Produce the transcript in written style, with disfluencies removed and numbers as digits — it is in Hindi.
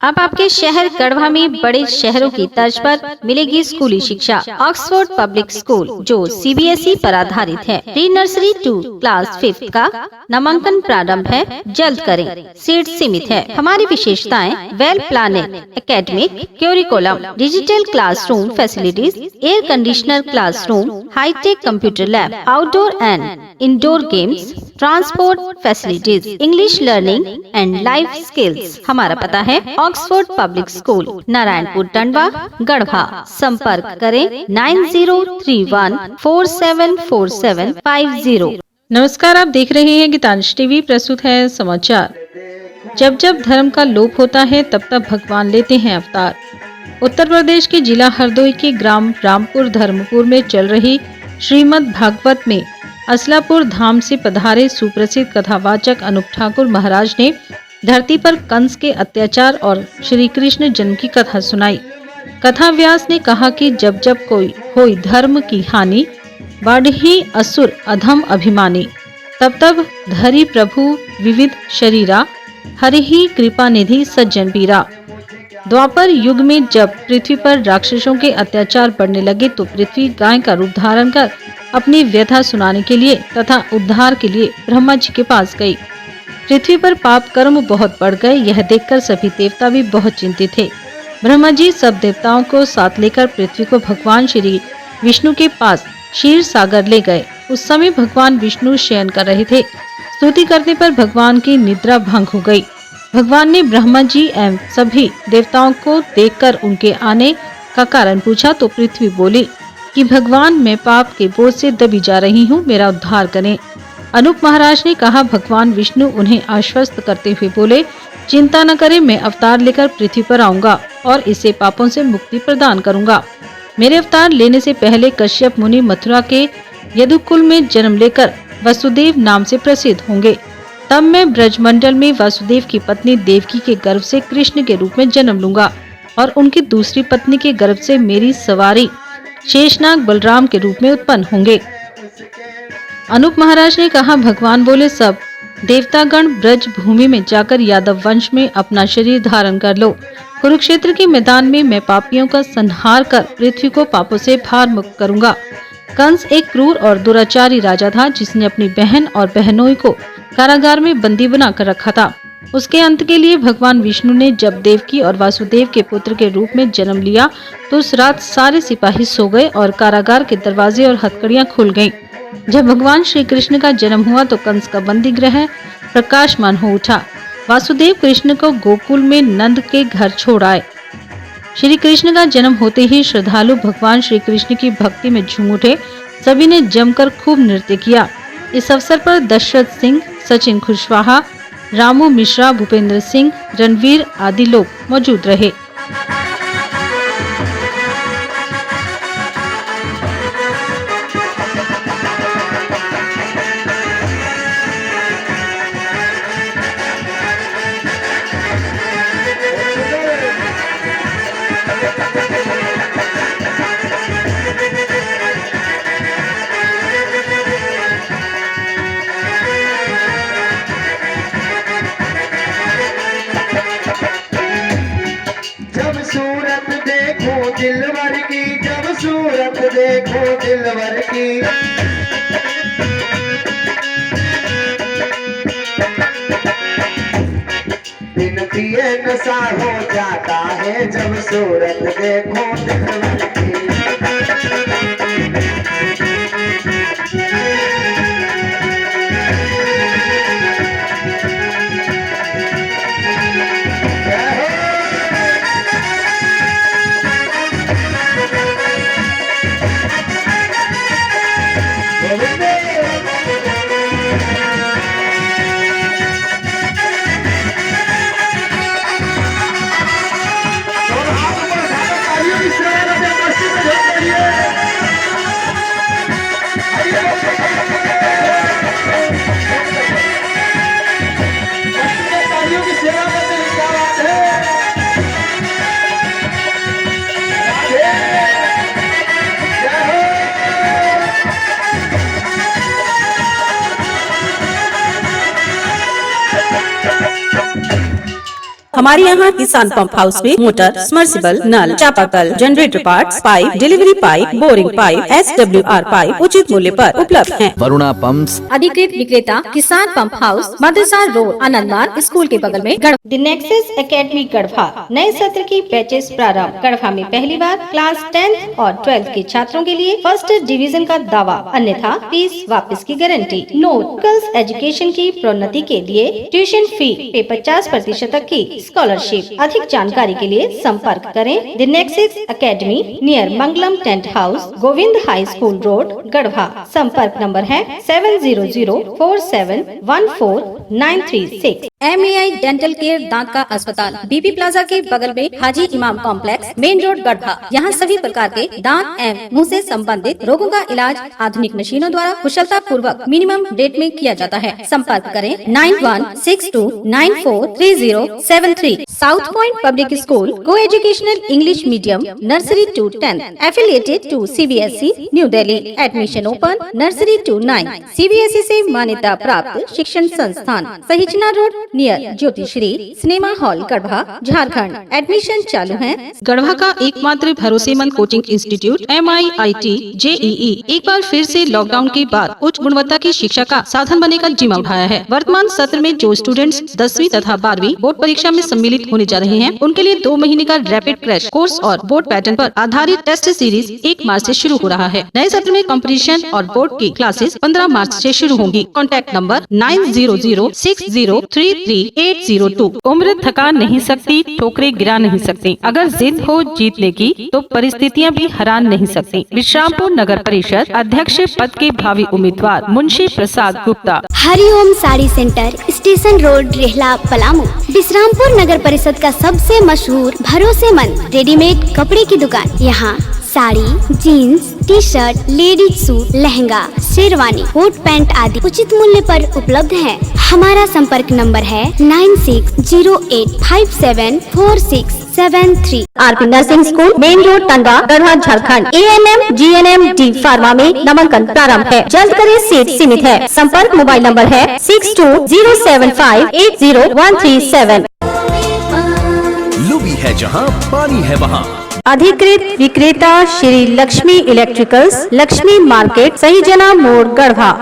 अब आपके शहर गढ़वा में बड़े शहरों की तर्ज पर मिलेगी स्कूली शिक्षा। ऑक्सफोर्ड पब्लिक स्कूल जो सीबीएसई पर आधारित है, प्री नर्सरी टू क्लास 5 का नामांकन प्रारंभ है, जल्द करें, सीट सीमित है। हमारी विशेषताएं well planned academic curriculum, digital classroom facilities, air conditioner classroom, hitech computer lab, outdoor and indoor games, transport facilities, English learning and life skills. हमारा पता है Oxford public school, Narayanpur Tandwa, Garhwa. संपर्क करें 9031474750। नमस्कार, आप देख रहे हैं गीतांश टीवी। प्रस्तुत है समाचार। जब जब धर्म का लोप होता है तब तब भगवान लेते हैं अवतार। उत्तर प्रदेश के जिला हरदोई के ग्राम रामपुर धर्मपुर में चल रही श्रीमद् भागवत में असलापुर धाम से पधारे सुप्रसिद्ध कथावाचक अनूप ठाकुर महाराज ने धरती पर कंस के अत्याचार और श्री कृष्ण जन्म की कथा सुनाई। कथा व्यास ने कहा कि जब जब कोई होई धर्म की हानि, बाढ़ी असुर अधम अभिमानी, तब तब धरि प्रभु विविध शरीरा, हरि ही कृपा निधि सज्जन पीरा। द्वापर युग में जब पृथ्वी पर राक्षसों के अत्याचार बढ़ने लगे तो पृथ्वी गाय का रूप धारण कर अपनी व्यथा सुनाने के लिए तथा उद्धार के लिए ब्रह्मा जी के पास गई। पृथ्वी पर पाप कर्म बहुत बढ़ गए, यह देखकर सभी देवता भी बहुत चिंतित थे। ब्रह्मा जी सब देवताओं को साथ लेकर पृथ्वी को भगवान श्री विष्णु के पास क्षीर सागर ले गए। उस समय भगवान विष्णु शयन कर रहे थे। स्तुति करने पर भगवान की निद्रा भंग हो गई। भगवान ने ब्रह्मा जी एवं सभी देवताओं को देखकर उनके आने का कारण पूछा तो पृथ्वी बोली कि भगवान, मैं पाप के बोझ से दबी जा रही हूँ, मेरा उद्धार करें। अनूप महाराज ने कहा। भगवान विष्णु उन्हें आश्वस्त करते हुए बोले, चिंता न करें, मैं अवतार लेकर पृथ्वी पर आऊंगा और इसे पापों से मुक्ति प्रदान करूंगा। मेरे अवतार लेने से पहले कश्यप मुनि मथुरा के यदुकुल में जन्म लेकर वसुदेव नाम से प्रसिद्ध होंगे। तब मैं ब्रजमंडल में वासुदेव की पत्नी देवकी के गर्भ से कृष्ण के रूप में जन्म लूंगा और उनकी दूसरी पत्नी के गर्भ से मेरी सवारी शेषनाग बलराम के रूप में उत्पन्न होंगे। अनूप महाराज ने कहा। भगवान बोले, सब देवतागण ब्रज भूमि में जाकर यादव वंश में अपना शरीर धारण कर लो। कुरुक्षेत्र के मैदान में मैं पापियों का संहार कर पृथ्वी को पापों से भार मुक्त करूंगा। कंस एक क्रूर और दुराचारी राजा था जिसने अपनी बहन और बहनोई को कारागार में बंदी बनाकर रखा था। उसके अंत के लिए भगवान विष्णु ने जब देवकी और वासुदेव के पुत्र के रूप में जन्म लिया तो उस रात सारे सिपाही सो गए और कारागार के दरवाजे और हथकड़ियां खुल गयीं। जब भगवान श्री कृष्ण का जन्म हुआ तो कंस का बंदी गृह प्रकाशमान हो उठा। वासुदेव कृष्ण को गोकुल में नंद के घर छोड़ आए। श्री कृष्ण का जन्म होते ही श्रद्धालु भगवान श्री कृष्ण की भक्ति में झूम उठे। सभी ने जमकर खूब नृत्य किया। इस अवसर पर दशरथ सिंह, सचिन कुशवाहा, रामू मिश्रा, भूपेंद्र सिंह, रणवीर आदि लोग मौजूद रहे। सूरत देखो दिलवर की, जब सूरत देखो दिलवर की, दिन पिए नशा हो जाता है, जब सूरत देखो दिलवर की। हमारे यहाँ किसान पंप हाउस में मोटर, सबमर्सिबल, नल, चापाकल, generator parts, pipe, delivery pipe, boring pipe, SWR pipe उचित मूल्य पर उपलब्ध हैं। वरुणा पंप्स, अधिकृत विक्रेता किसान पंप हाउस, मदरसा रोड, आनंद मार्ग स्कूल के बगल में Garhwa. The nexus academy Garhwa नए सत्र की बैचेस प्रारंभ। गढ़वा में पहली बार क्लास 10th और 12th के छात्रों के लिए फर्स्ट डिवीजन का दावा, अन्यथा फीस वापस की गारंटी। नोट, गर्ल्स एजुकेशन की प्रोन्नति के लिए ट्यूशन फी पे 50% तक की स्कॉलरशिप। अधिक जानकारी के लिए संपर्क करें the nexus academy near Mangalam tent house, Govind high school road, Garhwa. संपर्क नंबर है 7004714936। MAI डेंटल केयर दांत का अस्पताल, बीबी प्लाजा के बगल में हाजी इमाम कॉम्प्लेक्स, मेन रोड, गढ़वा। यहाँ सभी प्रकार के दांत एवं मुंह से संबंधित रोगों का इलाज आधुनिक मशीनों द्वारा कुशलता पूर्वक मिनिमम रेट में किया जाता है। संपर्क करें 9162943073। South Point public school, coeducational English medium, nursery to 10th, affiliated to CBSE, New Delhi. Admission open, nursery to 9। CBSE से मान्यता प्राप्त शिक्षण संस्थान, Sahijana road near Jyotishri cinema hall, Garhwa, Jharkhand. Admission चालू है। गढ़वा का एकमात्र भरोसेमंद कोचिंग इंस्टीट्यूट MIIT JEE एक बार फिर से लॉकडाउन के बाद उच्च गुणवत्ता की शिक्षा का साधन बनने का जिम्मा उठाया है। वर्तमान सत्र में जो स्टूडेंट्स 10वीं तथा 12वीं बोर्ड परीक्षा में सम्मिलित होने जा रहे हैं, उनके लिए 2 महीने का रैपिड क्रैश कोर्स और बोर्ड पैटर्न पर आधारित टेस्ट सीरीज 1 मार्च से शुरू हो रहा है। नए सत्र में कंपटीशन और बोर्ड की क्लासेस 15 मार्च से शुरू होंगी। Contact number 9006033802। उम्र थका नहीं सकती, ठोकरे गिरा नहीं सकती। अगर जिद हो जीतने की तो परिस्थितियां भी हरा नहीं सकती। विश्रामपुर नगर परिषद अध्यक्ष पद के भावी उम्मीदवार Munshi Prasad Gupta. Hariom sari centre, station road, Rehla, Palamu. Vishrampur नगर परिषद का सबसे मशहूर भरोसेमंद रेडीमेड कपड़े की दुकान। यहाँ sari, jeans, T-shirt, ladies suit, lehenga, sherwani, coat pant आदि उचित मूल्य पर उपलब्ध है। हमारा संपर्क नंबर है 9608574673। RP nursing school, main road, Tandwa, Garhwa, Jharkhand. ANM GNM D pharma में नामांकन प्रारंभ है। जल्द करें, सीट सीमित है। संपर्क मोबाइल नंबर है 6207580137। लुबी है जहाँ पानी है वहाँ। अधिकृत विक्रेता श्री लक्ष्मी इलेक्ट्रिकल्स, लक्ष्मी मार्केट, सही जना मोड़, गढ़वा।